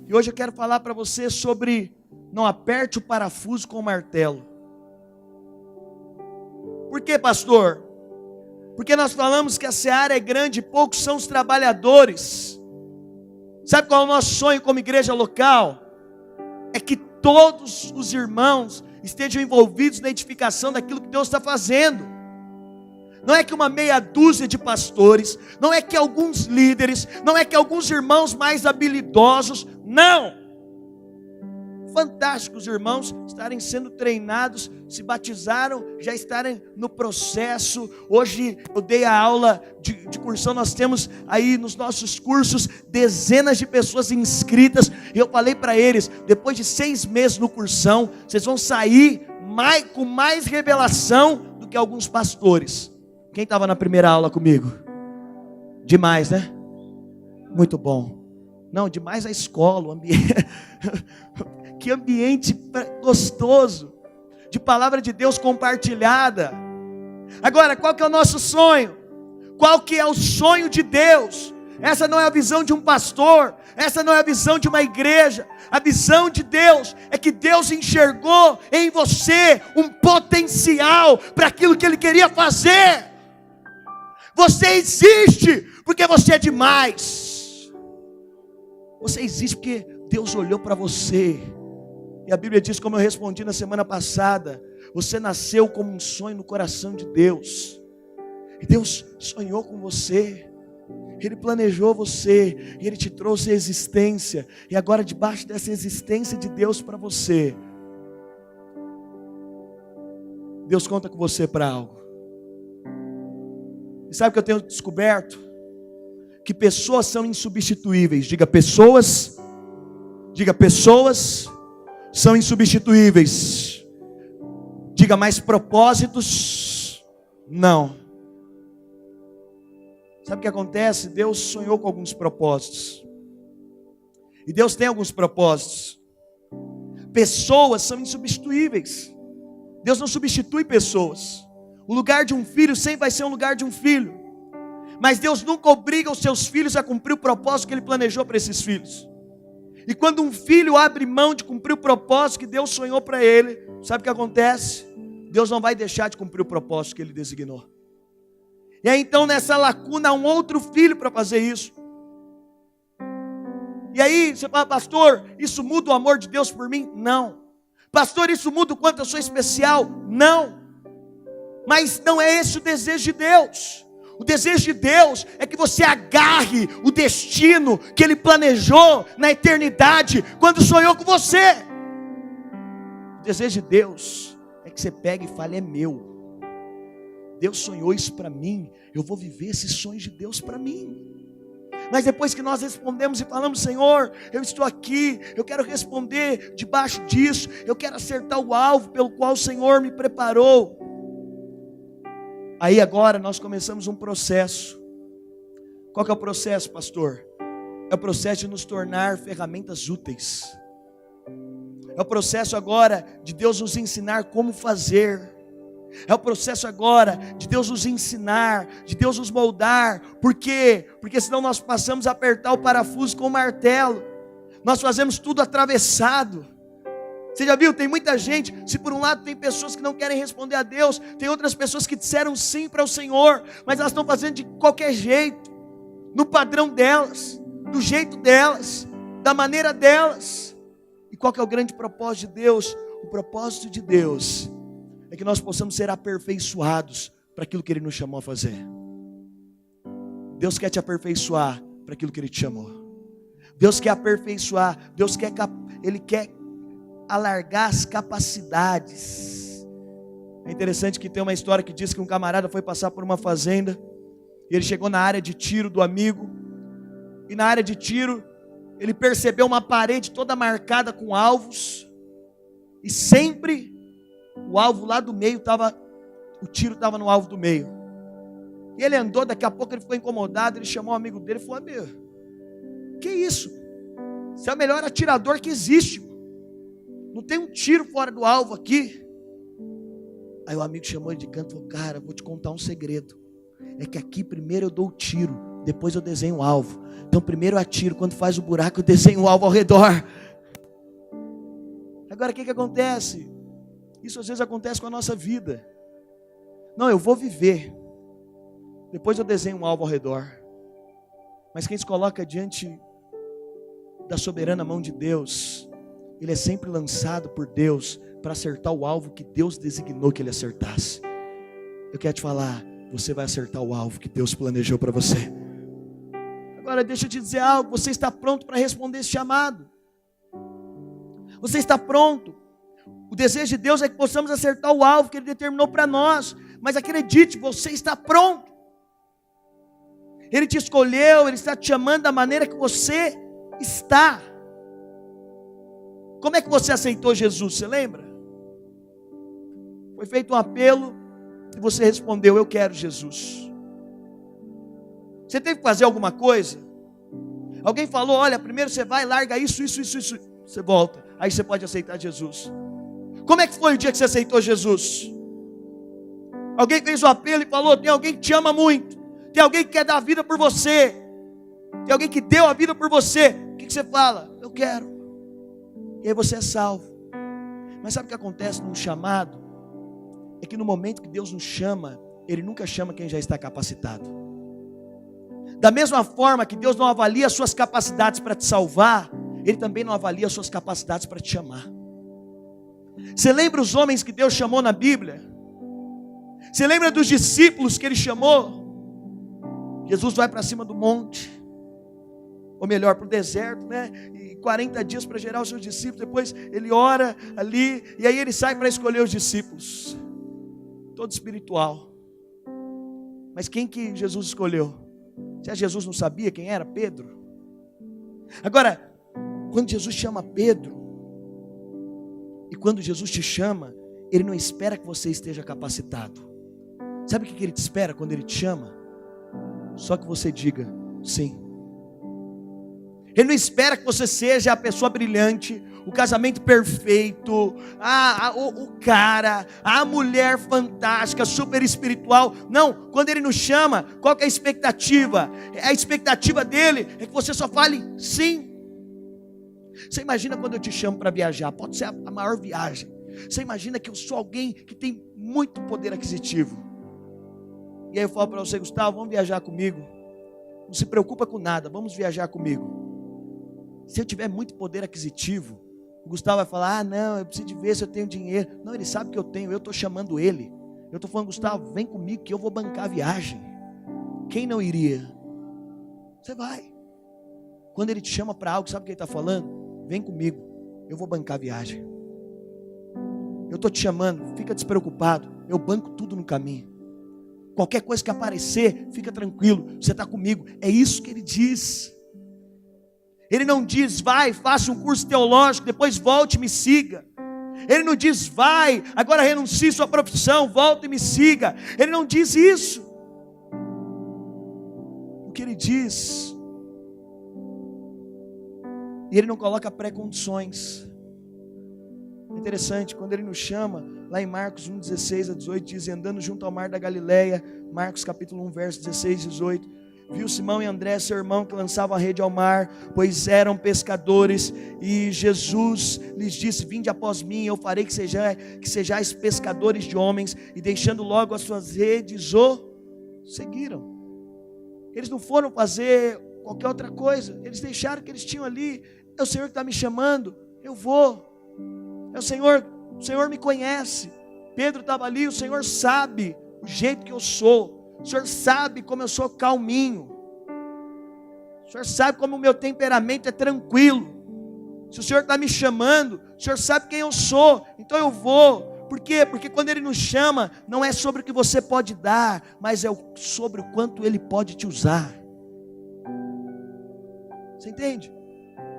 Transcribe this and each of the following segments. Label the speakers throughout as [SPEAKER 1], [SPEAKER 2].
[SPEAKER 1] E hoje eu quero falar para você sobre não aperte o parafuso com o martelo. Por quê, pastor? Porque nós falamos que a seara é grande e poucos são os trabalhadores. Sabe qual é o nosso sonho como igreja local? É que todos os irmãos estejam envolvidos na edificação daquilo que Deus está fazendo. Não é que uma meia dúzia de pastores, não é que alguns líderes, não é que alguns irmãos mais habilidosos, não. Fantástico os irmãos estarem sendo treinados, se batizaram, já estarem no processo. Hoje eu dei a aula de cursão, nós temos aí nos nossos cursos dezenas de pessoas inscritas. E eu falei para eles, depois de 6 meses no cursão, vocês vão sair com mais revelação do que alguns pastores. Quem estava na primeira aula comigo? Demais, né? Muito bom. Não, demais a escola, o ambiente. Que ambiente gostoso, de palavra de Deus compartilhada. Agora, qual que é o nosso sonho? Qual que é o sonho de Deus? Essa não é a visão de um pastor, essa não é a visão de uma igreja. A visão de Deus é que Deus enxergou em você um potencial para aquilo que Ele queria fazer. Você existe porque você é demais. Você existe porque Deus olhou para você. E a Bíblia diz, como eu respondi na semana passada, você nasceu como um sonho no coração de Deus. E Deus sonhou com você. Ele planejou você. E Ele te trouxe a existência. E agora, debaixo dessa existência de Deus para você, Deus conta com você para algo. E sabe o que eu tenho descoberto? Que pessoas são insubstituíveis. Diga pessoas. Diga pessoas são insubstituíveis. Diga mais propósitos. Não. Sabe o que acontece? Deus sonhou com alguns propósitos. E Deus tem alguns propósitos. Pessoas são insubstituíveis. Deus não substitui pessoas. O lugar de um filho sempre vai ser um lugar de um filho. Mas Deus nunca obriga os seus filhos a cumprir o propósito que Ele planejou para esses filhos. E quando um filho abre mão de cumprir o propósito que Deus sonhou para ele, sabe o que acontece? Deus não vai deixar de cumprir o propósito que Ele designou. E aí então nessa lacuna há um outro filho para fazer isso. E aí você fala, pastor, isso muda o amor de Deus por mim? Não. Pastor, isso muda o quanto eu sou especial? Não. Mas não é esse o desejo de Deus. O desejo de Deus é que você agarre o destino que Ele planejou na eternidade, quando sonhou com você. O desejo de Deus é que você pegue e fale, é meu. Deus sonhou isso para mim, eu vou viver esses sonhos de Deus para mim. Mas depois que nós respondemos e falamos, Senhor, eu estou aqui, eu quero responder debaixo disso, eu quero acertar o alvo pelo qual o Senhor me preparou. Aí agora nós começamos um processo. Qual que é o processo, pastor? É o processo de nos tornar ferramentas úteis. É o processo agora de Deus nos ensinar como fazer. É o processo agora de Deus nos ensinar, de Deus nos moldar. Por quê? Porque senão nós passamos a apertar o parafuso com o martelo. Nós fazemos tudo atravessado. Você já viu? Tem muita gente, se por um lado tem pessoas que não querem responder a Deus, tem outras pessoas que disseram sim para o Senhor, mas elas estão fazendo de qualquer jeito, no padrão delas, do jeito delas, da maneira delas. E qual que é o grande propósito de Deus? O propósito de Deus é que nós possamos ser aperfeiçoados para aquilo que Ele nos chamou a fazer. Deus quer te aperfeiçoar para aquilo que Ele te chamou. Deus quer aperfeiçoar, Ele quer alargar as capacidades. É interessante que tem uma história que diz que um camarada foi passar por uma fazenda, e ele chegou na área de tiro do amigo, e na área de tiro, ele percebeu uma parede toda marcada com alvos, e sempre o alvo lá do meio o tiro estava no alvo do meio. E ele andou, daqui a pouco ele ficou incomodado, ele chamou um amigo dele e falou, meu, que isso? Você é o melhor atirador que existe. Não tem um tiro fora do alvo aqui. Aí o amigo chamou ele de canto e falou, cara, vou te contar um segredo. É que aqui primeiro eu dou o tiro, depois eu desenho o alvo. Então primeiro eu atiro, quando faz o buraco eu desenho o alvo ao redor. Agora o que acontece? Isso às vezes acontece com a nossa vida. Não, eu vou viver, depois eu desenho um alvo ao redor. Mas quem se coloca diante da soberana mão de Deus, ele é sempre lançado por Deus para acertar o alvo que Deus designou que ele acertasse. Eu quero te falar, você vai acertar o alvo que Deus planejou para você. Agora deixa eu te dizer algo, você está pronto para responder esse chamado? Você está pronto? O desejo de Deus é que possamos acertar o alvo que Ele determinou para nós. Mas acredite, você está pronto. Ele te escolheu, Ele está te chamando da maneira que você está. Como é que você aceitou Jesus? Você lembra? Foi feito um apelo e você respondeu: eu quero Jesus. Você teve que fazer alguma coisa? Alguém falou: olha, primeiro você vai, larga isso. Você volta, aí você pode aceitar Jesus. Como é que foi o dia que você aceitou Jesus? Alguém fez o apelo e falou: tem alguém que te ama muito, tem alguém que quer dar a vida por você, tem alguém que deu a vida por você. O que você fala? Eu quero. E aí você é salvo. Mas sabe o que acontece num chamado? É que no momento que Deus nos chama, Ele nunca chama quem já está capacitado. Da mesma forma que Deus não avalia as suas capacidades para te salvar, Ele também não avalia as suas capacidades para te chamar. Você lembra os homens que Deus chamou na Bíblia? Você lembra dos discípulos que Ele chamou? Jesus vai para cima do monte, ou melhor, para o deserto, né? E 40 dias para gerar os seus discípulos. Depois Ele ora ali, e aí Ele sai para escolher os discípulos. Todo espiritual. Mas quem que Jesus escolheu? Se Jesus não sabia quem era? Pedro. Agora, quando Jesus chama Pedro, e quando Jesus te chama, Ele não espera que você esteja capacitado. Sabe o que Ele te espera quando Ele te chama? Só que você diga sim. Ele não espera que você seja a pessoa brilhante, o casamento perfeito, o cara, a mulher fantástica, super espiritual. Não, quando Ele nos chama, qual que é a expectativa? A expectativa dEle é que você só fale sim. Você imagina quando eu te chamo para viajar, pode ser a maior viagem. Você imagina que eu sou alguém que tem muito poder aquisitivo. E aí eu falo para você: Gustavo, vamos viajar comigo. Não se preocupa com nada, vamos viajar comigo. Se eu tiver muito poder aquisitivo, o Gustavo vai falar: não, eu preciso de ver se eu tenho dinheiro. Não, ele sabe que eu tenho, eu estou chamando ele. Eu estou falando: Gustavo, vem comigo que eu vou bancar a viagem. Quem não iria? Você vai. Quando Ele te chama para algo, sabe o que Ele está falando? Vem comigo, eu vou bancar a viagem. Eu estou te chamando, fica despreocupado, eu banco tudo no caminho. Qualquer coisa que aparecer, fica tranquilo, você está comigo. É isso que Ele diz. Ele não diz: vai, faça um curso teológico, depois volte e me siga. Ele não diz: vai, agora renuncie sua profissão, volte e me siga. Ele não diz isso. O que Ele diz, e Ele não coloca pré-condições. Interessante, quando Ele nos chama, lá em Marcos 1, 16 a 18, diz: andando junto ao mar da Galileia, Marcos capítulo 1, verso 16 e 18, viu Simão e André, seu irmão, que lançavam a rede ao mar, pois eram pescadores, e Jesus lhes disse: vinde após mim, eu farei que sejais pescadores de homens, e deixando logo as suas redes, o seguiram. Eles não foram fazer qualquer outra coisa, eles deixaram o que eles tinham ali. É o Senhor que está me chamando, eu vou. É o Senhor me conhece. Pedro estava ali, o Senhor sabe o jeito que eu sou, o Senhor sabe como eu sou calminho, o Senhor sabe como o meu temperamento é tranquilo. Se o Senhor está me chamando, o Senhor sabe quem eu sou, então eu vou. Por quê? Porque quando Ele nos chama, não é sobre o que você pode dar, mas é sobre o quanto Ele pode te usar. Você entende?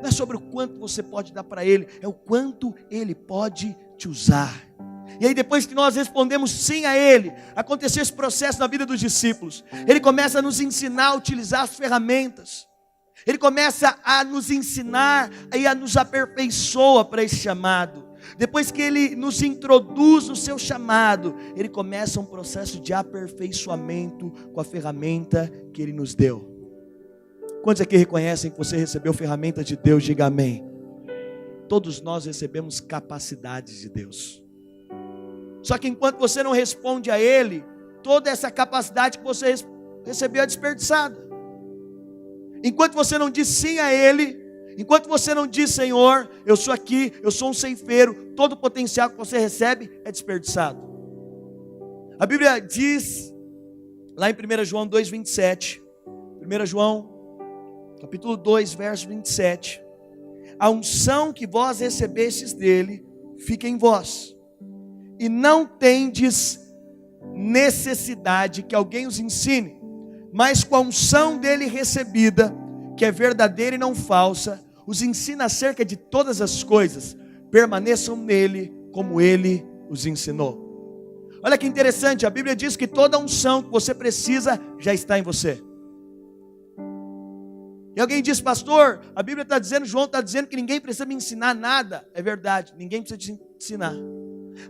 [SPEAKER 1] Não é sobre o quanto você pode dar para Ele, é o quanto Ele pode te usar. E aí depois que nós respondemos sim a Ele, aconteceu esse processo na vida dos discípulos. Ele começa a nos ensinar a utilizar as ferramentas. Ele começa a nos ensinar e a nos aperfeiçoa para esse chamado. Depois que Ele nos introduz no seu chamado, Ele começa um processo de aperfeiçoamento com a ferramenta que Ele nos deu. Quantos aqui reconhecem que você recebeu ferramentas de Deus? Diga amém. Todos nós recebemos capacidades de Deus. Só que enquanto você não responde a Ele, toda essa capacidade que você recebeu é desperdiçada. Enquanto você não diz sim a Ele, enquanto você não diz: Senhor, eu sou aqui, eu sou um ceifeiro, todo o potencial que você recebe é desperdiçado. A Bíblia diz, lá em 1 João 2,27, 1 João, capítulo 2, verso 27, a unção que vós recebestes dele, fica em vós, e não tendes necessidade que alguém os ensine, mas com a unção dele recebida, que é verdadeira e não falsa, os ensina acerca de todas as coisas, permaneçam nele como ele os ensinou. Olha que interessante, a Bíblia diz que toda a unção que você precisa já está em você. E alguém diz: pastor, a Bíblia está dizendo, João está dizendo que ninguém precisa me ensinar nada. É verdade, ninguém precisa te ensinar.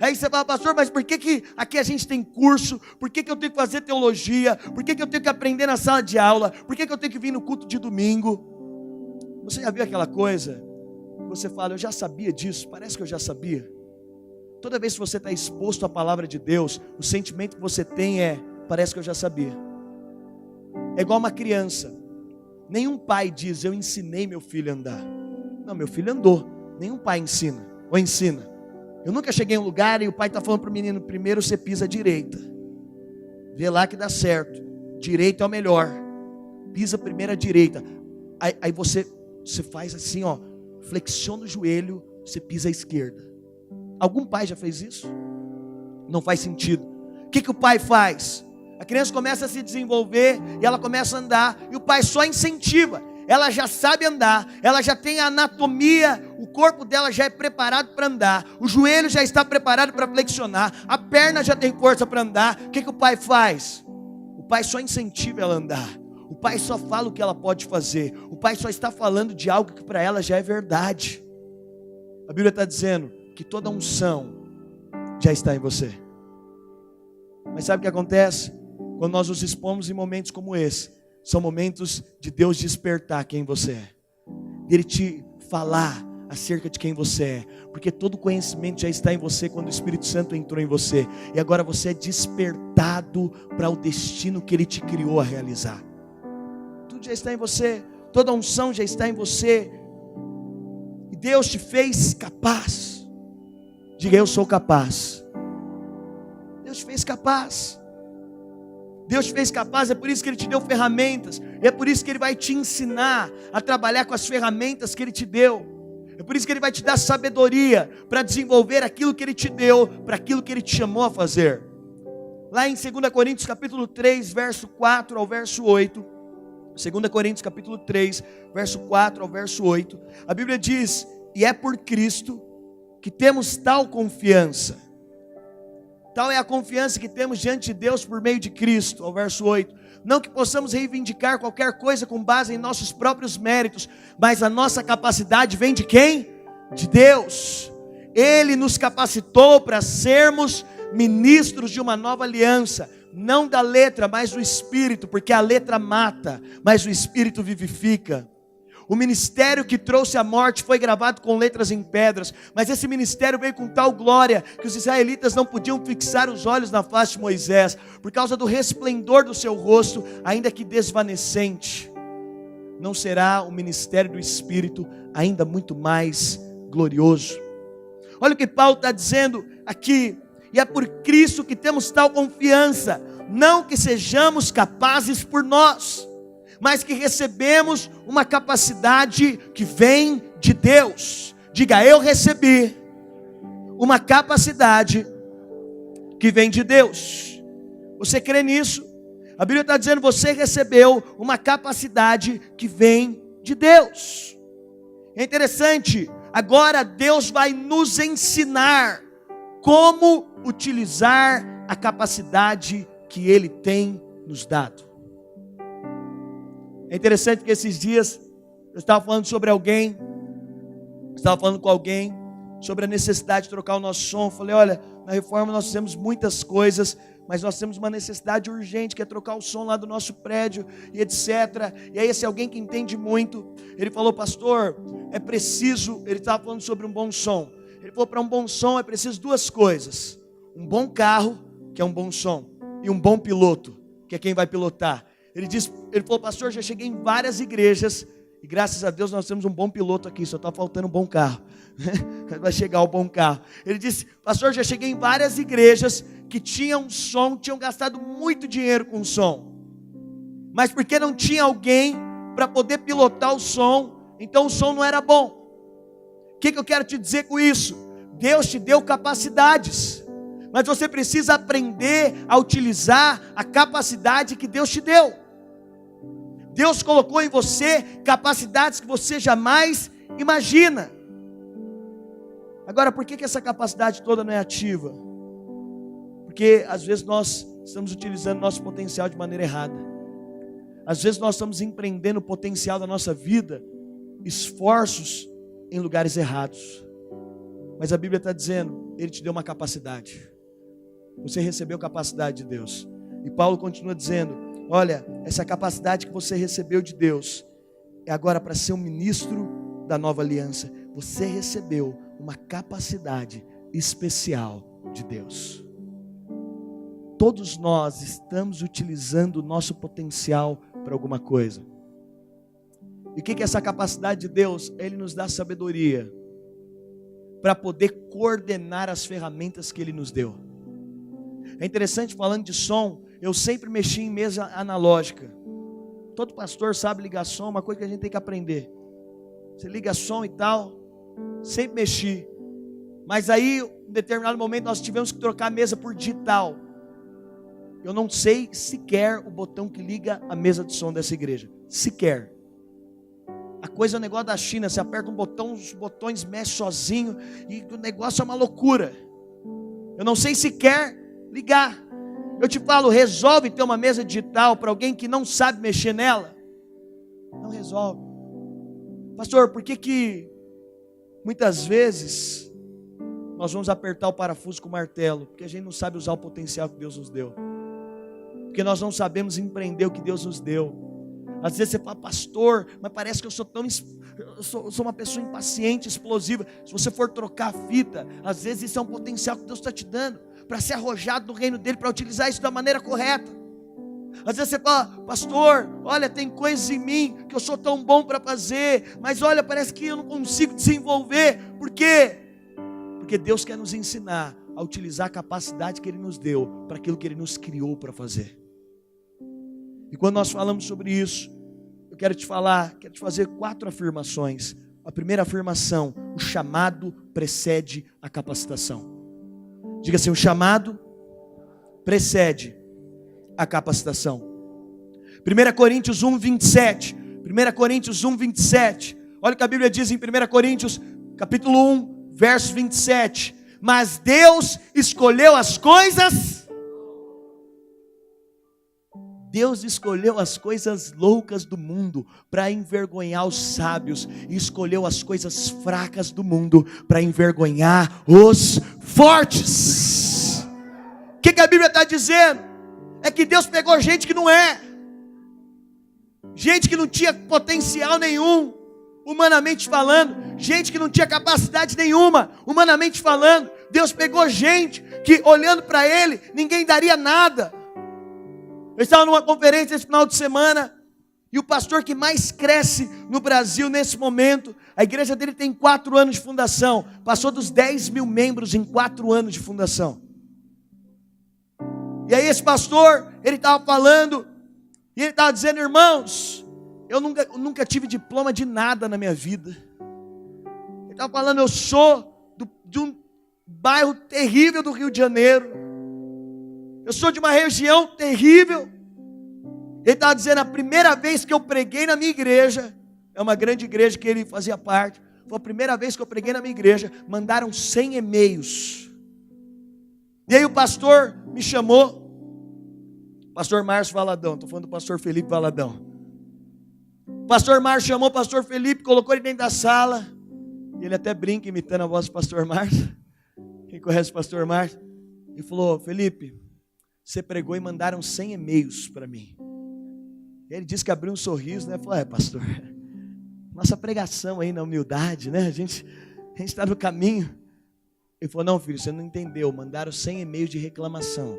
[SPEAKER 1] Aí você fala: pastor, mas por que aqui a gente tem curso? Por que eu tenho que fazer teologia? Por que eu tenho que aprender na sala de aula? Por que eu tenho que vir no culto de domingo? Você já viu aquela coisa? Você fala: eu já sabia disso, parece que eu já sabia. Toda vez que você está exposto à palavra de Deus, o sentimento que você tem é: parece que eu já sabia. É igual uma criança. Nenhum pai diz: eu ensinei meu filho a andar. Não, meu filho andou. Nenhum pai ensina, ou ensina. Eu nunca cheguei em um lugar e o pai está falando para o menino: primeiro você pisa à direita, vê lá que dá certo, direito é o melhor, pisa primeiro à direita. Aí você faz assim, ó, flexiona o joelho, você pisa à esquerda. Algum pai já fez isso? Não faz sentido. O que o pai faz? A criança começa a se desenvolver e ela começa a andar, e o pai só incentiva. Ela já sabe andar, ela já tem a anatomia, o corpo dela já é preparado para andar, o joelho já está preparado para flexionar, a perna já tem força para andar. O que o pai faz? O pai só incentiva ela a andar, o pai só fala o que ela pode fazer, o pai só está falando de algo que para ela já é verdade. A Bíblia está dizendo que toda unção já está em você. Mas sabe o que acontece? Quando nós nos expomos em momentos como esse, são momentos de Deus despertar quem você é, dele te falar acerca de quem você é, porque todo conhecimento já está em você quando o Espírito Santo entrou em você, e agora você é despertado para o destino que Ele te criou a realizar. Tudo já está em você, toda a unção já está em você, e Deus te fez capaz. Diga: eu sou capaz. Deus te fez capaz. Deus te fez capaz, é por isso que Ele te deu ferramentas, e é por isso que Ele vai te ensinar a trabalhar com as ferramentas que Ele te deu, é por isso que Ele vai te dar sabedoria para desenvolver aquilo que Ele te deu, para aquilo que Ele te chamou a fazer. Lá em 2 Coríntios capítulo 3, verso 4 ao verso 8, 2 Coríntios capítulo 3, verso 4 ao verso 8, a Bíblia diz: e é por Cristo que temos tal confiança. Tal é a confiança que temos diante de Deus por meio de Cristo, ao verso 8. Não que possamos reivindicar qualquer coisa com base em nossos próprios méritos, mas a nossa capacidade vem de quem? De Deus. Ele nos capacitou para sermos ministros de uma nova aliança, não da letra, mas do Espírito, porque a letra mata, mas o Espírito vivifica. O ministério que trouxe a morte foi gravado com letras em pedras, mas esse ministério veio com tal glória que os israelitas não podiam fixar os olhos na face de Moisés, por causa do resplendor do seu rosto, ainda que desvanecente. Não será o ministério do Espírito ainda muito mais glorioso? Olha o que Paulo está dizendo aqui: e é por Cristo que temos tal confiança, não que sejamos capazes por nós, mas que recebemos uma capacidade que vem de Deus. Diga: eu recebi uma capacidade que vem de Deus. Você crê nisso? A Bíblia está dizendo: você recebeu uma capacidade que vem de Deus. É interessante, agora Deus vai nos ensinar como utilizar a capacidade que Ele tem nos dado. É interessante que esses dias eu estava falando sobre alguém, estava falando com alguém sobre a necessidade de trocar o nosso som. Eu falei: olha, na Reforma nós fizemos muitas coisas, mas nós temos uma necessidade urgente, que é trocar o som lá do nosso prédio, e etc. E aí esse alguém que entende muito, ele falou, pastor, é preciso, ele estava falando sobre um bom som. Ele falou, para um bom som é preciso duas coisas: um bom carro, que é um bom som, e um bom piloto, que é quem vai pilotar. Ele falou, pastor, já cheguei em várias igrejas, e graças a Deus nós temos um bom piloto aqui, só está faltando um bom carro. Vai chegar o bom carro. Ele disse, pastor, já cheguei em várias igrejas que tinham som, tinham gastado muito dinheiro com som, mas porque não tinha alguém para poder pilotar o som, então o som não era bom. O que eu quero te dizer com isso? Deus te deu capacidades, mas você precisa aprender a utilizar a capacidade que Deus te deu. Deus colocou em você capacidades que você jamais imagina. Agora, por que essa capacidade toda não é ativa? Porque às vezes nós estamos utilizando nosso potencial de maneira errada. Às vezes nós estamos empreendendo o potencial da nossa vida, esforços em lugares errados. Mas a Bíblia está dizendo, Ele te deu uma capacidade. Você recebeu capacidade de Deus. E Paulo continua dizendo, olha, essa capacidade que você recebeu de Deus é agora para ser um ministro da nova aliança. Você recebeu uma capacidade especial de Deus. Todos nós estamos utilizando o nosso potencial para alguma coisa. E o que é essa capacidade de Deus? Ele nos dá sabedoria para poder coordenar as ferramentas que Ele nos deu. É interessante, falando de som, eu sempre mexi em mesa analógica. Todo pastor sabe ligar som, uma coisa que a gente tem que aprender. Você liga som e tal, sempre mexi. Mas aí, em determinado momento, nós tivemos que trocar a mesa por digital. Eu não sei sequer o botão que liga a mesa de som dessa igreja. Sequer. A coisa é o negócio da China, você aperta um botão, os botões mexem sozinho, e o negócio é uma loucura. Eu não sei sequer ligar. Eu te falo, resolve ter uma mesa digital para alguém que não sabe mexer nela? Não resolve. Pastor, por que muitas vezes nós vamos apertar o parafuso com o martelo? Porque a gente não sabe usar o potencial que Deus nos deu. Porque nós não sabemos empreender o que Deus nos deu. Às vezes você fala, pastor, mas parece que eu sou uma pessoa impaciente, explosiva. Se você for trocar a fita, às vezes isso é um potencial que Deus está te dando, para ser arrojado do reino dele, para utilizar isso da maneira correta. Às vezes você fala, pastor, olha, tem coisas em mim que eu sou tão bom para fazer, mas olha, parece que eu não consigo desenvolver. Por quê? Porque Deus quer nos ensinar a utilizar a capacidade que Ele nos deu para aquilo que Ele nos criou para fazer. E quando nós falamos sobre isso, eu quero te fazer 4 afirmações. A primeira afirmação, o chamado precede a capacitação. Diga assim, o chamado precede a capacitação. 1 Coríntios 1, 27. 1 Coríntios 1, 27. Olha o que a Bíblia diz em 1 Coríntios, capítulo 1, verso 27. Mas Deus escolheu as coisas... Deus escolheu as coisas loucas do mundo para envergonhar os sábios, e escolheu as coisas fracas do mundo para envergonhar os fortes. O que a Bíblia está dizendo? É que Deus pegou gente que não é, gente que não tinha potencial nenhum, humanamente falando, gente que não tinha capacidade nenhuma, humanamente falando. Deus pegou gente que, olhando para Ele, ninguém daria nada. Eu estava numa conferência esse final de semana, e o pastor que mais cresce no Brasil nesse momento, a igreja dele tem 4 anos de fundação, passou dos 10 mil membros em 4 anos de fundação. E aí esse pastor, ele estava falando, e ele estava dizendo, irmãos, eu nunca tive diploma de nada na minha vida. Ele estava falando, eu sou de um bairro terrível do Rio de Janeiro. Eu sou de uma região terrível. Ele estava dizendo, a primeira vez que eu preguei na minha igreja, é uma grande igreja que ele fazia parte, foi a primeira vez que eu preguei na minha igreja, mandaram 100 e-mails. E aí o pastor me chamou, pastor Márcio Valadão, estou falando do pastor Felipe Valadão. O pastor Márcio chamou o pastor Felipe, colocou ele dentro da sala, e ele até brinca imitando a voz do pastor Márcio. Quem conhece o pastor Márcio? Ele falou, Felipe, você pregou e mandaram 100 e-mails para mim. Ele disse que abriu um sorriso, né? Falou, pastor, nossa pregação aí na humildade, né? A gente está no caminho. Ele falou, não filho, você não entendeu, mandaram 100 e-mails de reclamação.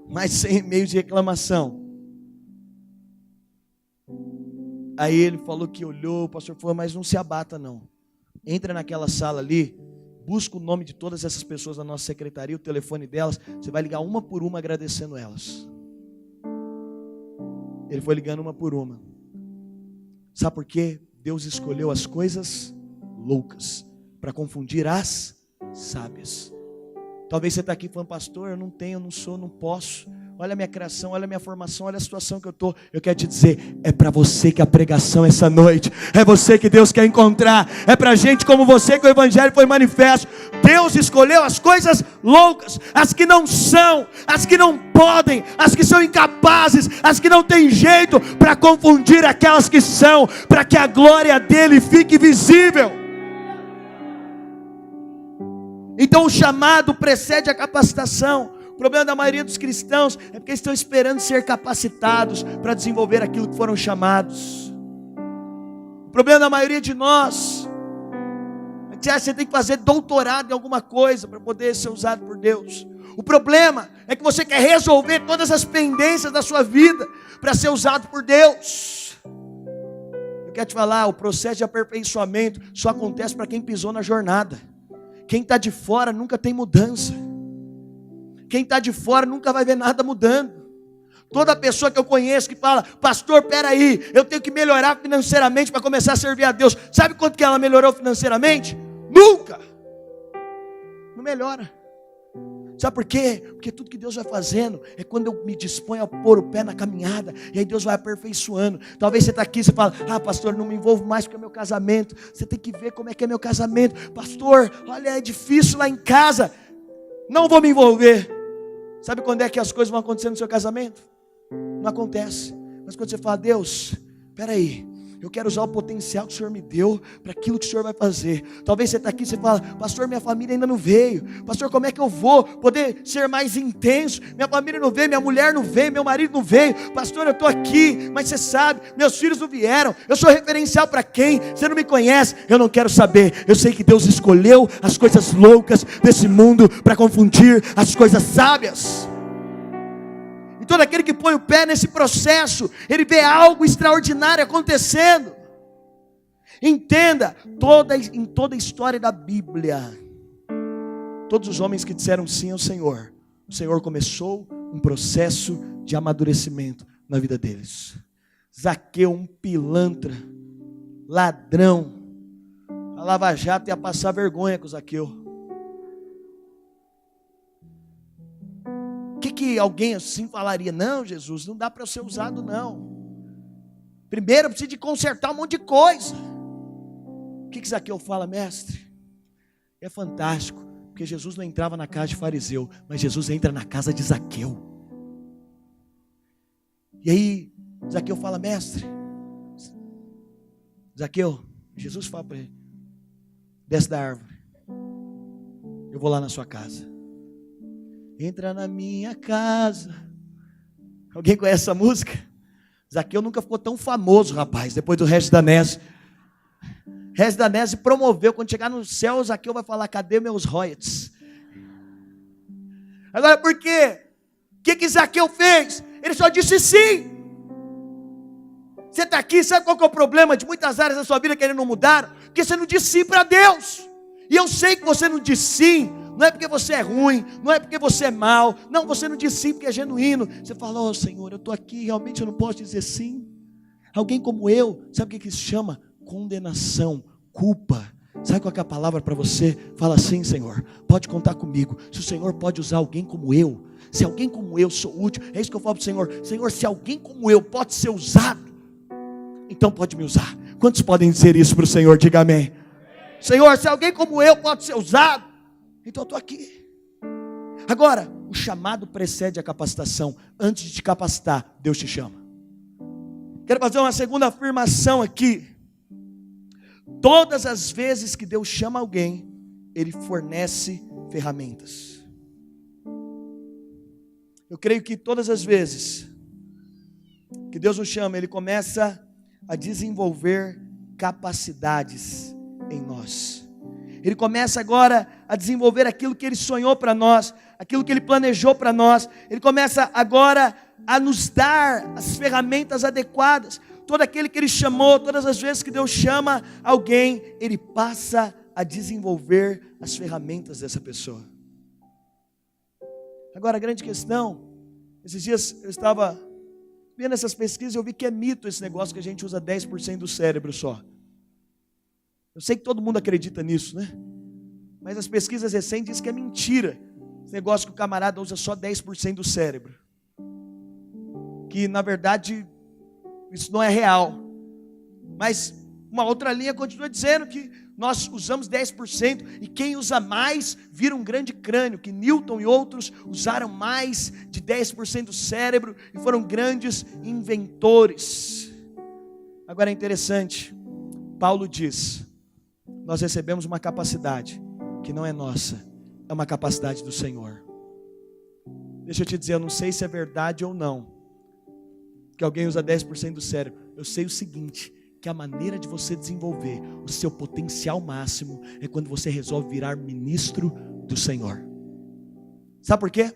[SPEAKER 1] Mais 100 e-mails de reclamação. Aí ele falou que olhou, o pastor falou, mas não se abata não. Entra naquela sala ali, busca o nome de todas essas pessoas da nossa secretaria, o telefone delas, você vai ligar uma por uma agradecendo elas. Ele foi ligando uma por uma. Sabe por quê? Deus escolheu as coisas loucas para confundir as sábias. Talvez você está aqui falando, pastor, eu não tenho, eu não sou, não posso. Olha a minha criação, olha a minha formação, olha a situação que eu estou. Eu quero te dizer, é para você que a pregação essa noite. É você que Deus quer encontrar. É para gente como você que o evangelho foi manifesto. Deus escolheu as coisas loucas, as que não são, as que não podem, as que são incapazes, as que não têm jeito, para confundir aquelas que são, para que a glória dele fique visível. Então o chamado precede a capacitação. O problema da maioria dos cristãos é porque eles estão esperando ser capacitados para desenvolver aquilo que foram chamados. O problema da maioria de nós é que você tem que fazer doutorado em alguma coisa para poder ser usado por Deus. O problema é que você quer resolver todas as pendências da sua vida para ser usado por Deus. Eu quero te falar, o processo de aperfeiçoamento só acontece para quem pisou na jornada. Quem está de fora nunca tem mudança. Quem está de fora nunca vai ver nada mudando. Toda pessoa que eu conheço que fala, pastor, peraí, eu tenho que melhorar financeiramente para começar a servir a Deus. Sabe quanto que ela melhorou financeiramente? Nunca. Não melhora. Sabe por quê? Porque tudo que Deus vai fazendo é quando eu me disponho a pôr o pé na caminhada. E aí Deus vai aperfeiçoando. Talvez você está aqui e você fala, pastor, não me envolvo mais com o meu casamento. Você tem que ver como é que é meu casamento. Pastor, olha, é difícil lá em casa. Não vou me envolver. Sabe quando é que as coisas vão acontecer no seu casamento? Não acontece. Mas quando você fala, Deus, peraí, eu quero usar o potencial que o Senhor me deu para aquilo que o Senhor vai fazer. Talvez você está aqui e você fala, pastor, minha família ainda não veio. Pastor, como é que eu vou poder ser mais intenso? Minha família não veio, minha mulher não veio, meu marido não veio. Pastor, eu estou aqui, mas você sabe, meus filhos não vieram. Eu sou referencial para quem? Você não me conhece? Eu não quero saber. Eu sei que Deus escolheu as coisas loucas desse mundo para confundir as coisas sábias. E todo aquele que põe o pé nesse processo, ele vê algo extraordinário acontecendo. Entenda, em toda a história da Bíblia, todos os homens que disseram sim ao Senhor, o Senhor começou um processo de amadurecimento na vida deles. Zaqueu, um pilantra, ladrão, a Lava Jato ia passar vergonha com Zaqueu. O que alguém assim falaria? Não, Jesus, não dá para ser usado não. Primeiro eu preciso de consertar um monte de coisa. O que Zaqueu fala, mestre? É fantástico, porque Jesus não entrava na casa de fariseu, mas Jesus entra na casa de Zaqueu. E aí Zaqueu fala, mestre, Zaqueu, Jesus fala para ele, desce da árvore, eu vou lá na sua casa. Entra na minha casa. Alguém conhece essa música? Zaqueu nunca ficou tão famoso, rapaz, depois do Regis Danese. Regis Danese promoveu, quando chegar no céu, Zaqueu vai falar, cadê meus royalties? Agora, por quê? O que Zaqueu fez? Ele só disse sim. Você está aqui, sabe qual que é o problema de muitas áreas da sua vida que não mudaram? Porque você não disse sim para Deus. E eu sei que você não disse sim. Não é porque você é ruim, não é porque você é mau. Não, você não diz sim porque é genuíno. Você fala, oh Senhor, eu estou aqui, realmente eu não posso dizer sim. Alguém como eu, sabe o que isso chama? Condenação, culpa. Sabe qual é a palavra para você? Fala assim, Senhor, pode contar comigo. Se o Senhor pode usar alguém como eu, se alguém como eu sou útil, é isso que eu falo para o Senhor. Senhor, se alguém como eu pode ser usado, então pode me usar. Quantos podem dizer isso para o Senhor? Diga amém. Senhor, se alguém como eu pode ser usado, então eu estou aqui. Agora, o chamado precede a capacitação. Antes de te capacitar, Deus te chama. Quero fazer uma segunda afirmação aqui. Todas as vezes que Deus chama alguém, Ele fornece ferramentas. Eu creio que todas as vezes que Deus nos chama, Ele começa a desenvolver capacidades em nós. Ele começa agora a desenvolver aquilo que Ele sonhou para nós, aquilo que Ele planejou para nós. Ele começa agora a nos dar as ferramentas adequadas. Todo aquele que Ele chamou, todas as vezes que Deus chama alguém, Ele passa a desenvolver as ferramentas dessa pessoa. Agora a grande questão, esses dias eu estava vendo essas pesquisas e eu vi que é mito esse negócio que a gente usa 10% do cérebro só. Eu sei que todo mundo acredita nisso, né? Mas as pesquisas recentes dizem que é mentira. Esse negócio que o camarada usa só 10% do cérebro. Que na verdade isso não é real. Mas uma outra linha continua dizendo que nós usamos 10% e quem usa mais vira um grande crânio, que Newton e outros usaram mais de 10% do cérebro e foram grandes inventores. Agora é interessante, Paulo diz, nós recebemos uma capacidade que não é nossa, é uma capacidade do Senhor. Deixa eu te dizer, eu não sei se é verdade ou não, que alguém usa 10% do cérebro. Eu sei o seguinte, que a maneira de você desenvolver o seu potencial máximo é quando você resolve virar ministro do Senhor. Sabe por quê?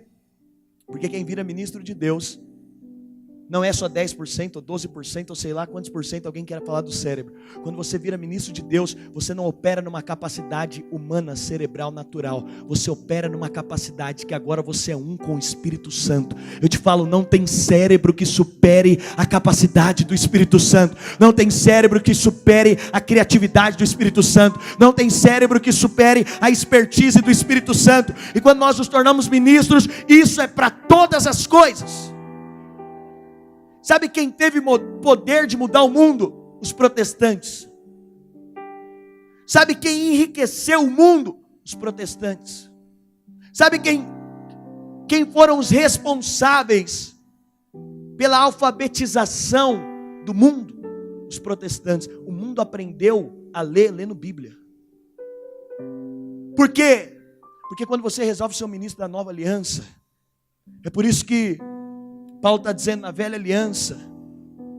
[SPEAKER 1] Porque quem vira ministro de Deus não é só 10% ou 12% ou sei lá quantos por cento alguém quer falar do cérebro. Quando você vira ministro de Deus, você não opera numa capacidade humana, cerebral, natural. Você opera numa capacidade que agora você é um com o Espírito Santo. Eu te falo, não tem cérebro que supere a capacidade do Espírito Santo. Não tem cérebro que supere a criatividade do Espírito Santo. Não tem cérebro que supere a expertise do Espírito Santo. E quando nós nos tornamos ministros, isso é para todas as coisas. Sabe quem teve poder de mudar o mundo? Os protestantes. Sabe quem enriqueceu o mundo? Os protestantes. Sabe quem foram os responsáveis pela alfabetização do mundo? Os protestantes. O mundo aprendeu a ler lendo Bíblia. Por quê? Porque quando você resolve ser o ministro da nova aliança, é por isso que Paulo está dizendo, na velha aliança,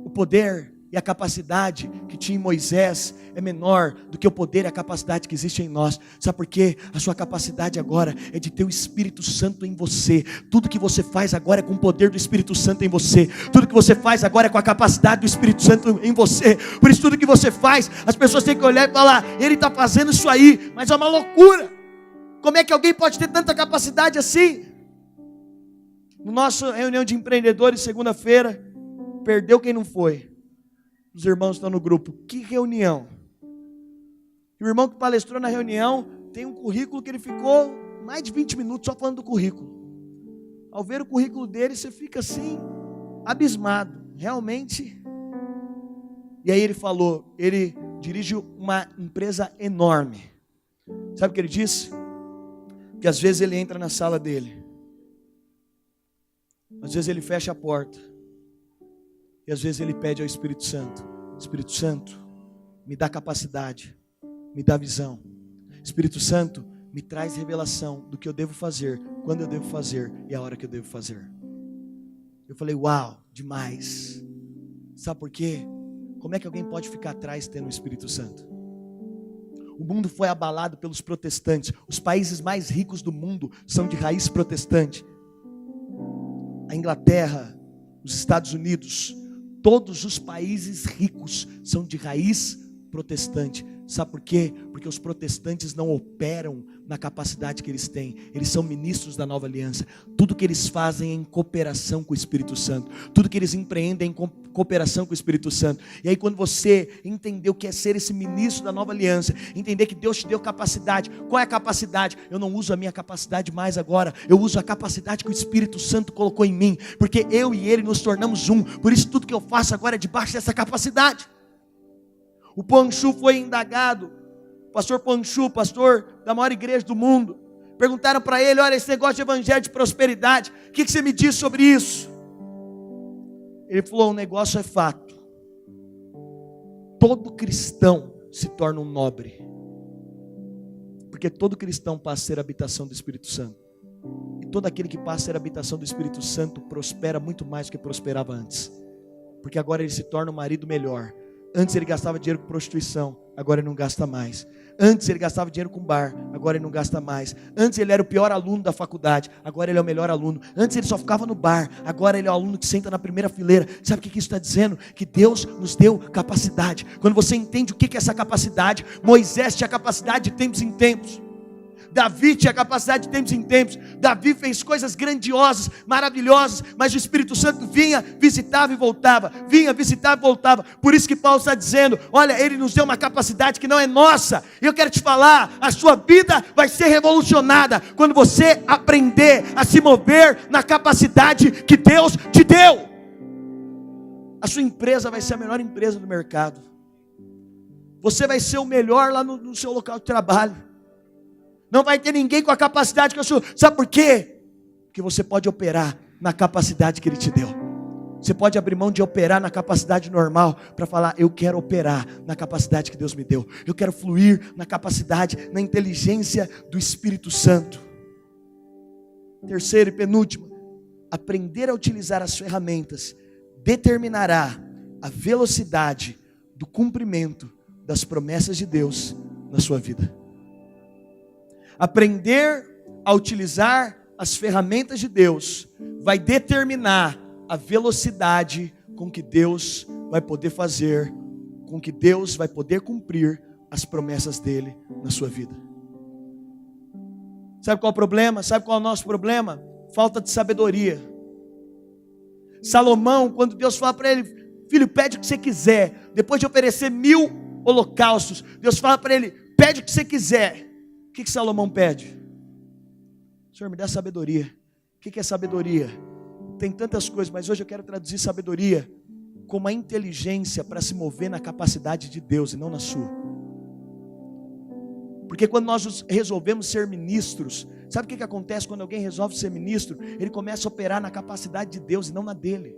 [SPEAKER 1] o poder e a capacidade que tinha em Moisés é menor do que o poder e a capacidade que existe em nós. Sabe por quê? A sua capacidade agora é de ter o Espírito Santo em você. Tudo que você faz agora é com o poder do Espírito Santo em você. Tudo que você faz agora é com a capacidade do Espírito Santo em você. Por isso tudo que você faz, as pessoas têm que olhar e falar, ele está fazendo isso aí, mas é uma loucura. Como é que alguém pode ter tanta capacidade assim? No nosso reunião de empreendedores, segunda-feira, perdeu quem não foi. Os irmãos estão no grupo. Que reunião? O irmão que palestrou na reunião tem um currículo que ele ficou mais de 20 minutos só falando do currículo. Ao ver o currículo dele, você fica assim, abismado. Realmente. E aí ele falou, ele dirige uma empresa enorme. Sabe o que ele disse? Que às vezes ele entra na sala dele. Às vezes ele fecha a porta. E às vezes ele pede ao Espírito Santo, Espírito Santo, me dá capacidade, me dá visão. Espírito Santo, me traz revelação do que eu devo fazer, quando eu devo fazer e a hora que eu devo fazer. Eu falei, uau, demais. Sabe por quê? Como é que alguém pode ficar atrás tendo o Espírito Santo? O mundo foi abalado pelos protestantes. Os países mais ricos do mundo são de raiz protestante. A Inglaterra, os Estados Unidos, todos os países ricos são de raiz protestante. Sabe por quê? Porque os protestantes não operam na capacidade que eles têm. Eles são ministros da nova aliança. Tudo que eles fazem é em cooperação com o Espírito Santo. Tudo que eles empreendem é em cooperação com o Espírito Santo. E aí quando você entender o que é ser esse ministro da nova aliança, entender que Deus te deu capacidade. Qual é a capacidade? Eu não uso a minha capacidade mais agora. Eu uso a capacidade que o Espírito Santo colocou em mim. Porque eu e Ele nos tornamos um. Por isso tudo que eu faço agora é debaixo dessa capacidade. O Panchu foi indagado, o pastor Panchu, pastor da maior igreja do mundo. Perguntaram para ele, olha, esse negócio de evangelho de prosperidade, o que você me diz sobre isso? Ele falou, um negócio é fato. Todo cristão se torna um nobre. Porque todo cristão passa a ser a habitação do Espírito Santo. E todo aquele que passa a ser a habitação do Espírito Santo prospera muito mais do que prosperava antes. Porque agora ele se torna um marido melhor. Antes ele gastava dinheiro com prostituição, agora ele não gasta mais. Antes ele gastava dinheiro com bar, agora ele não gasta mais. Antes ele era o pior aluno da faculdade, agora ele é o melhor aluno. Antes ele só ficava no bar, agora ele é o aluno que senta na primeira fileira. Sabe o que isso está dizendo? Que Deus nos deu capacidade. Quando você entende o que é essa capacidade, Moisés tinha capacidade de tempos em tempos. Davi tinha capacidade de tempos em tempos. Davi fez coisas grandiosas, maravilhosas, mas o Espírito Santo vinha, visitava e voltava. Vinha, visitava e voltava. Por isso que Paulo está dizendo, olha, ele nos deu uma capacidade que não é nossa. E eu quero te falar, a sua vida vai ser revolucionada quando você aprender a se mover na capacidade que Deus te deu. A sua empresa vai ser a melhor empresa do mercado. Você vai ser o melhor lá no seu local de trabalho. Não vai ter ninguém com a capacidade que eu sou. Sabe por quê? Porque você pode operar na capacidade que Ele te deu. Você pode abrir mão de operar na capacidade normal para falar, eu quero operar na capacidade que Deus me deu. Eu quero fluir na capacidade, na inteligência do Espírito Santo. Terceiro e penúltimo, aprender a utilizar as ferramentas determinará a velocidade do cumprimento das promessas de Deus na sua vida. Aprender a utilizar as ferramentas de Deus vai determinar a velocidade com que Deus vai poder fazer, com que Deus vai poder cumprir as promessas dele na sua vida. Sabe qual é o problema? Sabe qual é o nosso problema? Falta de sabedoria. Salomão, quando Deus fala para ele, filho, pede o que você quiser. Depois de oferecer 1000 holocaustos, Deus fala para ele, pede o que você quiser. O que Salomão pede? Senhor, me dá sabedoria. O que é sabedoria? Tem tantas coisas, mas hoje eu quero traduzir sabedoria como a inteligência para se mover na capacidade de Deus e não na sua. Porque quando nós resolvemos ser ministros, sabe o que acontece quando alguém resolve ser ministro? Ele começa a operar na capacidade de Deus e não na dele.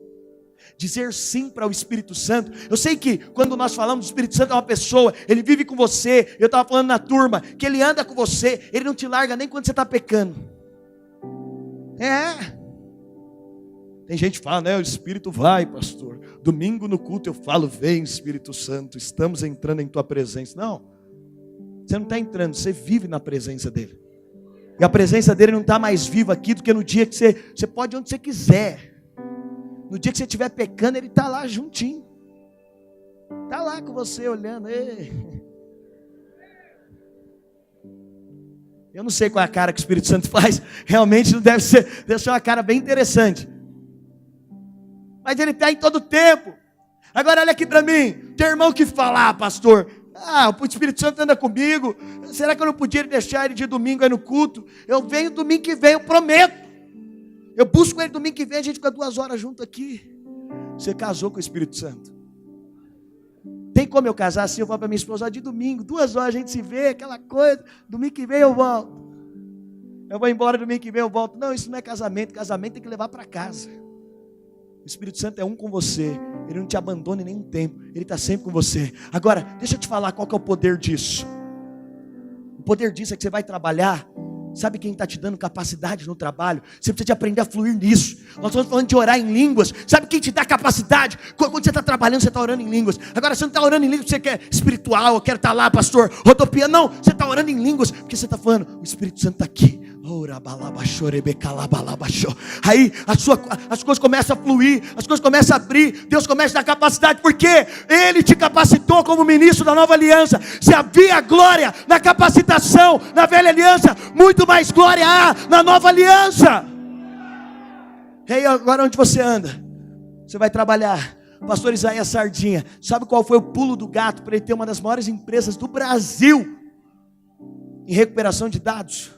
[SPEAKER 1] Dizer sim para o Espírito Santo. Eu sei que quando nós falamos do Espírito Santo é uma pessoa, ele vive com você. Eu estava falando na turma que ele anda com você, ele não te larga nem quando você está pecando. Tem gente que fala, né? O Espírito vai, pastor. Domingo no culto eu falo, vem Espírito Santo, estamos entrando em tua presença. Não, você não está entrando, você vive na presença dele. E a presença dele não está mais viva aqui do que no dia que você pode ir onde você quiser. No dia que você estiver pecando, ele está lá juntinho. Está lá com você olhando. Ei. Eu não sei qual é a cara que o Espírito Santo faz. Realmente não deve ser uma cara bem interessante. Mas ele está em todo tempo. Agora olha aqui para mim. Tem irmão que fala, pastor, o Espírito Santo anda comigo. Será que eu não podia deixar ele de domingo aí no culto? Eu venho domingo que vem, eu prometo. Eu busco ele domingo que vem, a gente fica 2 horas junto aqui. Você casou com o Espírito Santo. Tem como eu casar assim? Eu falo para minha esposa, de domingo, 2 horas a gente se vê, aquela coisa. Domingo que vem eu volto. Eu vou embora, domingo que vem eu volto. Não, isso não é casamento. Casamento tem que levar para casa. O Espírito Santo é um com você. Ele não te abandona em nenhum tempo. Ele está sempre com você. Agora, deixa eu te falar qual que é o poder disso. O poder disso é que você vai trabalhar. Sabe quem está te dando capacidade no trabalho? Você precisa de aprender a fluir nisso. Nós estamos falando de orar em línguas. Sabe quem te dá capacidade? Quando você está trabalhando, você está orando em línguas. Agora você não está orando em línguas porque você quer espiritual, eu quero estar lá, pastor, rodopia. Não, você está orando em línguas porque você está falando, o Espírito Santo está aqui. Aí as coisas começam a fluir, as coisas começam a abrir, Deus começa a dar capacidade, porque Ele te capacitou como ministro da nova aliança. Se havia glória na capacitação na velha aliança, muito mais glória há na nova aliança. E aí agora onde você anda? Você vai trabalhar. Pastor Isaías Sardinha, sabe qual foi o pulo do gato para ele ter uma das maiores empresas do Brasil em recuperação de dados?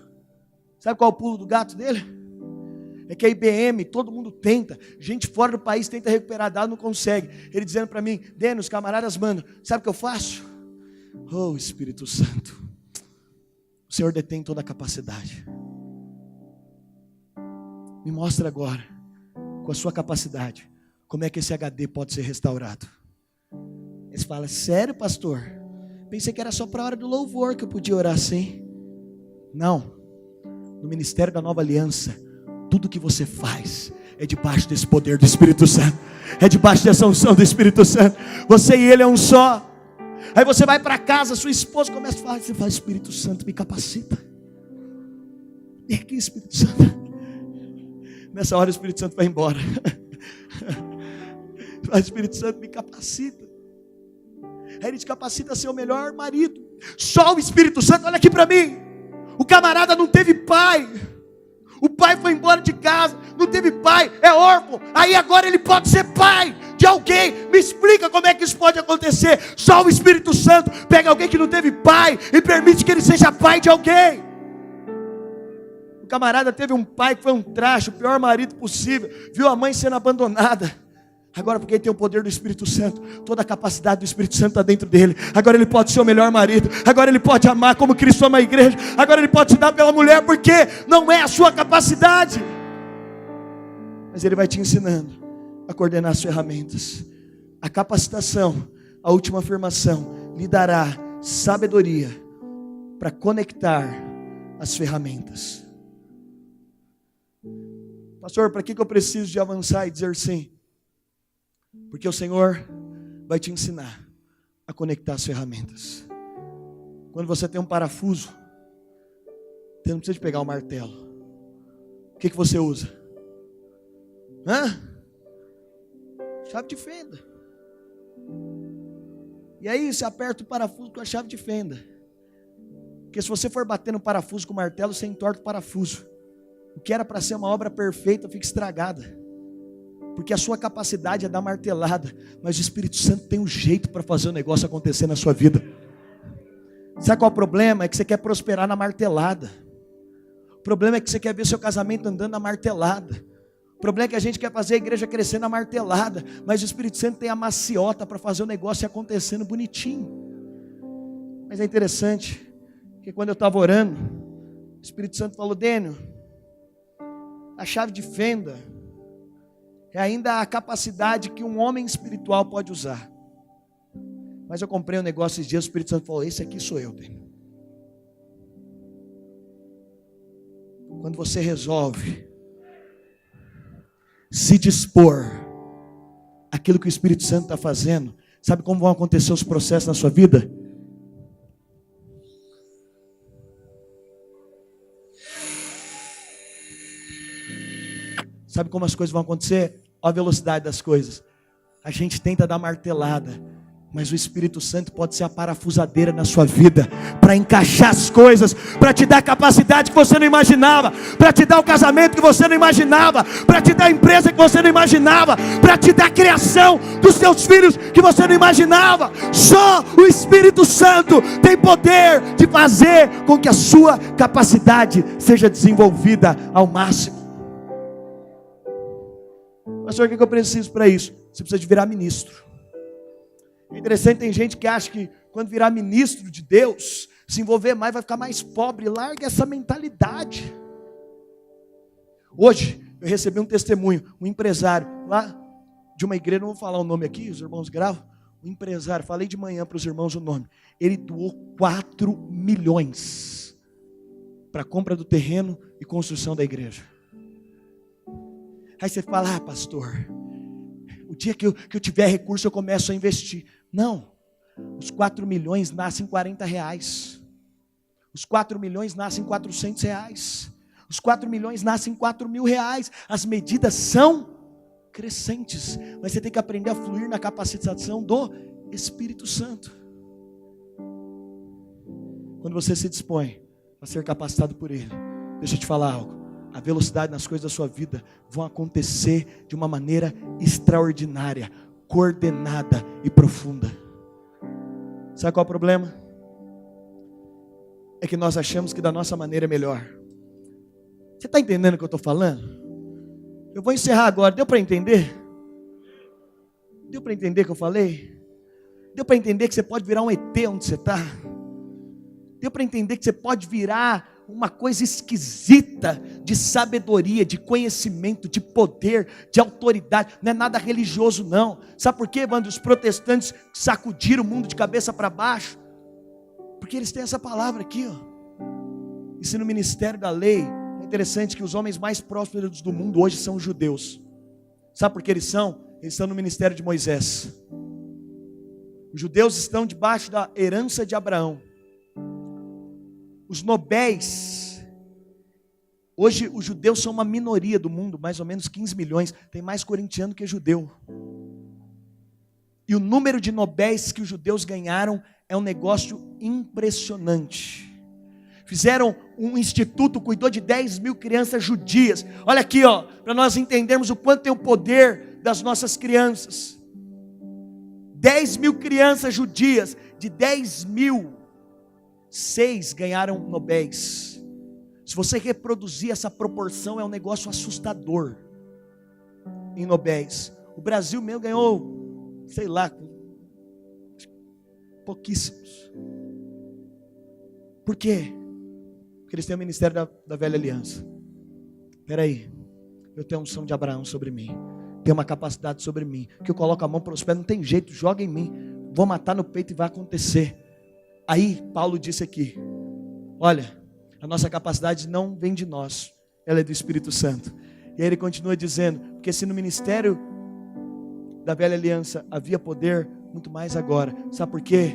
[SPEAKER 1] Sabe qual é o pulo do gato dele? É que a IBM, todo mundo tenta, gente fora do país tenta recuperar dados, não consegue. Ele dizendo para mim, Dênis, os camaradas mandam, sabe o que eu faço? Oh Espírito Santo, o Senhor detém toda a capacidade. Me mostra agora, com a sua capacidade, como é que esse HD pode ser restaurado. Eles falam, sério pastor? Pensei que era só para a hora do louvor que eu podia orar assim. Não. No ministério da nova aliança, tudo que você faz é debaixo desse poder do Espírito Santo, é debaixo dessa unção do Espírito Santo. Você e ele é um só. Aí você vai para casa, sua esposa começa a falar, você fala: Espírito Santo, me capacita. E aqui, Espírito Santo. Nessa hora o Espírito Santo vai embora. O Espírito Santo me capacita. Aí ele te capacita a ser o melhor marido. Só o Espírito Santo. Olha aqui para mim. O camarada não teve pai. O pai foi embora de casa, não teve pai, é órfão. Aí agora ele pode ser pai de alguém. Me explica como é que isso pode acontecer. Só o Espírito Santo pega alguém que não teve pai e permite que ele seja pai de alguém. O camarada teve um pai que foi um traste, o pior marido possível. Viu a mãe sendo abandonada. Agora, porque ele tem o poder do Espírito Santo, toda a capacidade do Espírito Santo está dentro dele. Agora ele pode ser o melhor marido. Agora ele pode amar como Cristo ama a igreja. Agora ele pode se dar pela mulher, porque não é a sua capacidade, mas ele vai te ensinando a coordenar as ferramentas. A capacitação, a última afirmação, lhe dará sabedoria para conectar as ferramentas. Pastor, para que eu preciso de avançar e dizer sim? Porque o Senhor vai te ensinar a conectar as ferramentas. Quando você tem um parafuso, você não precisa de pegar o martelo. O que você usa? Chave de fenda. E aí você aperta o parafuso com a chave de fenda. Porque se você for bater no parafuso com o martelo, você entorta o parafuso. O que era para ser uma obra perfeita fica estragada. Porque a sua capacidade é dar martelada, mas o Espírito Santo tem um jeito para fazer o negócio acontecer na sua vida. Sabe qual é o problema? É que você quer prosperar na martelada. O problema é que você quer ver seu casamento andando na martelada. O problema é que a gente quer fazer a igreja crescer na martelada, mas o Espírito Santo tem a maciota para fazer o negócio acontecendo bonitinho. Mas é interessante, que quando eu estava orando, o Espírito Santo falou: Dênio, a chave de fenda é ainda a capacidade que um homem espiritual pode usar. Mas eu comprei um negócio esses dias, o Espírito Santo falou: esse aqui sou eu, Dênio. Quando você resolve se dispor àquilo que o Espírito Santo está fazendo, sabe como vão acontecer os processos na sua vida? Sabe como as coisas vão acontecer? Olha a velocidade das coisas. A gente tenta dar martelada, mas o Espírito Santo pode ser a parafusadeira na sua vida, para encaixar as coisas, para te dar a capacidade que você não imaginava, para te dar o casamento que você não imaginava, para te dar a empresa que você não imaginava, para te dar a criação dos seus filhos que você não imaginava. Só o Espírito Santo tem poder de fazer com que a sua capacidade seja desenvolvida ao máximo. Pastor, o que eu preciso para isso? Você precisa de virar ministro. É interessante, tem gente que acha que quando virar ministro de Deus, se envolver mais, vai ficar mais pobre. Larga essa mentalidade. Hoje, eu recebi um testemunho, um empresário lá de uma igreja, não vou falar o nome aqui, os irmãos gravam. Um empresário, falei de manhã para os irmãos o nome. Ele doou 4 milhões para a compra do terreno e construção da igreja. Aí você fala: pastor, o dia que eu tiver recurso eu começo a investir. Não, os 4 milhões nascem R$40. Os 4 milhões nascem R$400. Os 4 milhões nascem R$4.000. As medidas são crescentes, mas você tem que aprender a fluir na capacitação do Espírito Santo. Quando você se dispõe a ser capacitado por Ele, deixa eu te falar algo. A velocidade nas coisas da sua vida vão acontecer de uma maneira extraordinária, coordenada e profunda. Sabe qual é o problema? É que nós achamos que da nossa maneira é melhor. Você está entendendo o que eu estou falando? Eu vou encerrar agora. Deu para entender? Deu para entender o que eu falei? Deu para entender que você pode virar um ET onde você está? Deu para entender que você pode virar uma coisa esquisita de sabedoria, de conhecimento, de poder, de autoridade? Não é nada religioso não. Sabe por quê, quando os protestantes sacudiram o mundo de cabeça para baixo? Porque eles têm essa palavra aqui, ó. E se no ministério da lei, é interessante que os homens mais prósperos do mundo hoje são os judeus. Sabe por que eles são? Eles estão no ministério de Moisés. Os judeus estão debaixo da herança de Abraão. Os nobéis, hoje os judeus são uma minoria do mundo, mais ou menos 15 milhões, tem mais corintiano que judeu. E o número de nobéis que os judeus ganharam é um negócio impressionante. Fizeram um instituto, cuidou de 10 mil crianças judias. Olha aqui, para nós entendermos o quanto tem o poder das nossas crianças. 10 mil crianças judias, de 10 mil, 6 ganharam nobéis. Se você reproduzir essa proporção, é um negócio assustador em nobéis. O Brasil mesmo ganhou, sei lá, pouquíssimos. Por quê? Porque eles têm o ministério da velha aliança. Espera aí, eu tenho a unção de Abraão sobre mim, tenho uma capacidade sobre mim, que eu coloco a mão para os pés, não tem jeito, joga em mim, vou matar no peito e vai acontecer. Aí Paulo disse aqui, olha, a nossa capacidade não vem de nós, ela é do Espírito Santo. E aí ele continua dizendo, porque se no ministério da velha aliança havia poder, muito mais agora. Sabe por quê?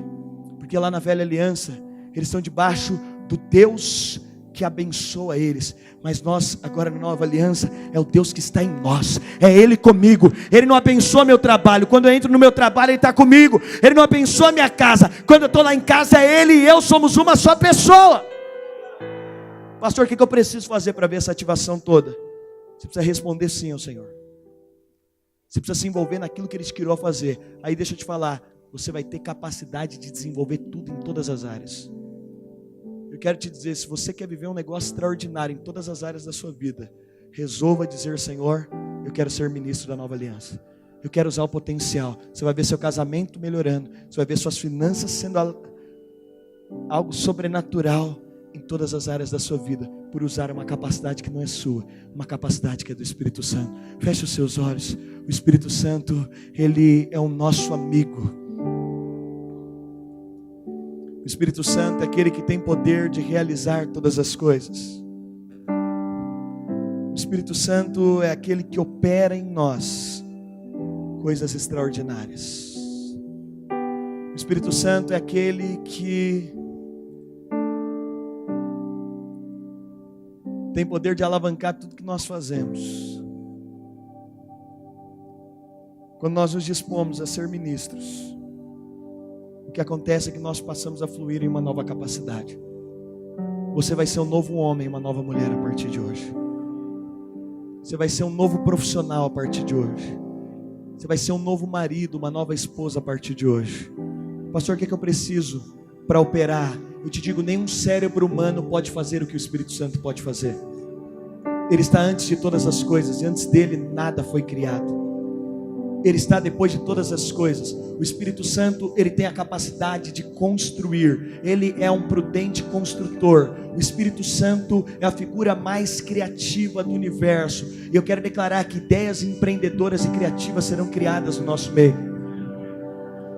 [SPEAKER 1] Porque lá na velha aliança eles estão debaixo do Deus que abençoa eles, mas nós agora na nova aliança, é o Deus que está em nós, é Ele comigo. Ele não abençoa meu trabalho, quando eu entro no meu trabalho Ele está comigo. Ele não abençoa minha casa, quando eu estou lá em casa é Ele e eu somos uma só pessoa. Pastor, o que eu preciso fazer para ver essa ativação toda? Você precisa responder sim ao Senhor, você precisa se envolver naquilo que Ele te criou a fazer. Aí deixa eu te falar, você vai ter capacidade de desenvolver tudo em todas as áreas. Eu quero te dizer, se você quer viver um negócio extraordinário em todas as áreas da sua vida, resolva dizer, Senhor, eu quero ser ministro da nova aliança. Eu quero usar o potencial. Você vai ver seu casamento melhorando, você vai ver suas finanças sendo algo sobrenatural em todas as áreas da sua vida, por usar uma capacidade que não é sua, uma capacidade que é do Espírito Santo. Feche os seus olhos. O Espírito Santo, Ele é o nosso amigo. O Espírito Santo é aquele que tem poder de realizar todas as coisas. O Espírito Santo é aquele que opera em nós coisas extraordinárias. O Espírito Santo é aquele que tem poder de alavancar tudo que nós fazemos. Quando nós nos dispomos a ser ministros, o que acontece é que nós passamos a fluir em uma nova capacidade. Você vai ser um novo homem, uma nova mulher a partir de hoje. Você vai ser um novo profissional a partir de hoje. Você vai ser um novo marido, uma nova esposa a partir de hoje. Pastor, o que eu preciso para operar? Eu te digo, nenhum cérebro humano pode fazer o que o Espírito Santo pode fazer. Ele está antes de todas as coisas, e antes dele nada foi criado. Ele está depois de todas as coisas. O Espírito Santo, ele tem a capacidade de construir. Ele é um prudente construtor. O Espírito Santo é a figura mais criativa do universo. E eu quero declarar que ideias empreendedoras e criativas serão criadas no nosso meio.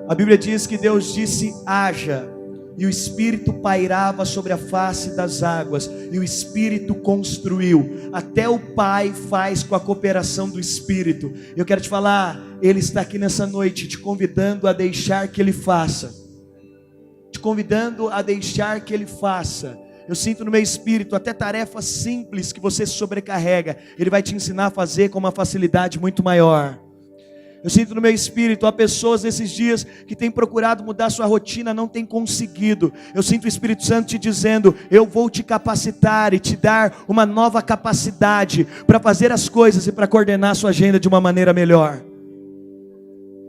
[SPEAKER 1] A Bíblia diz que Deus disse, haja. E o Espírito pairava sobre a face das águas, e o Espírito construiu. Até o Pai faz com a cooperação do Espírito. Eu quero te falar, Ele está aqui nessa noite, te convidando a deixar que Ele faça. Te convidando a deixar que Ele faça. Eu sinto no meu espírito, até tarefas simples que você se sobrecarrega, Ele vai te ensinar a fazer com uma facilidade muito maior. Eu sinto no meu espírito, há pessoas nesses dias que têm procurado mudar sua rotina, não têm conseguido. Eu sinto o Espírito Santo te dizendo, eu vou te capacitar e te dar uma nova capacidade para fazer as coisas e para coordenar a sua agenda de uma maneira melhor.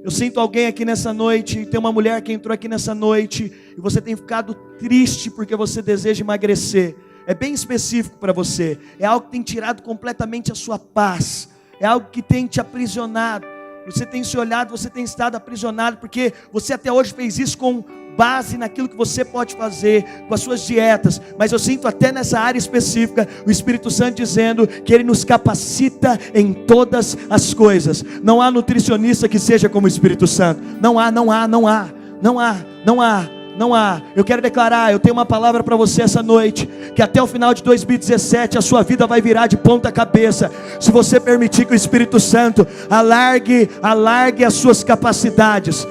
[SPEAKER 1] Eu sinto alguém aqui nessa noite, tem uma mulher que entrou aqui nessa noite, e você tem ficado triste porque você deseja emagrecer. É bem específico para você, é algo que tem tirado completamente a sua paz, é algo que tem te aprisionado. Você tem se olhado, você tem estado aprisionado, porque você até hoje fez isso com base naquilo que você pode fazer, com as suas dietas. Mas eu sinto até nessa área específica, o Espírito Santo dizendo que Ele nos capacita em todas as coisas. Não há nutricionista que seja como o Espírito Santo. Não há. Não há. Eu quero declarar, eu tenho uma palavra para você essa noite, que até o final de 2017 a sua vida vai virar de ponta cabeça, se você permitir que o Espírito Santo alargue as suas capacidades.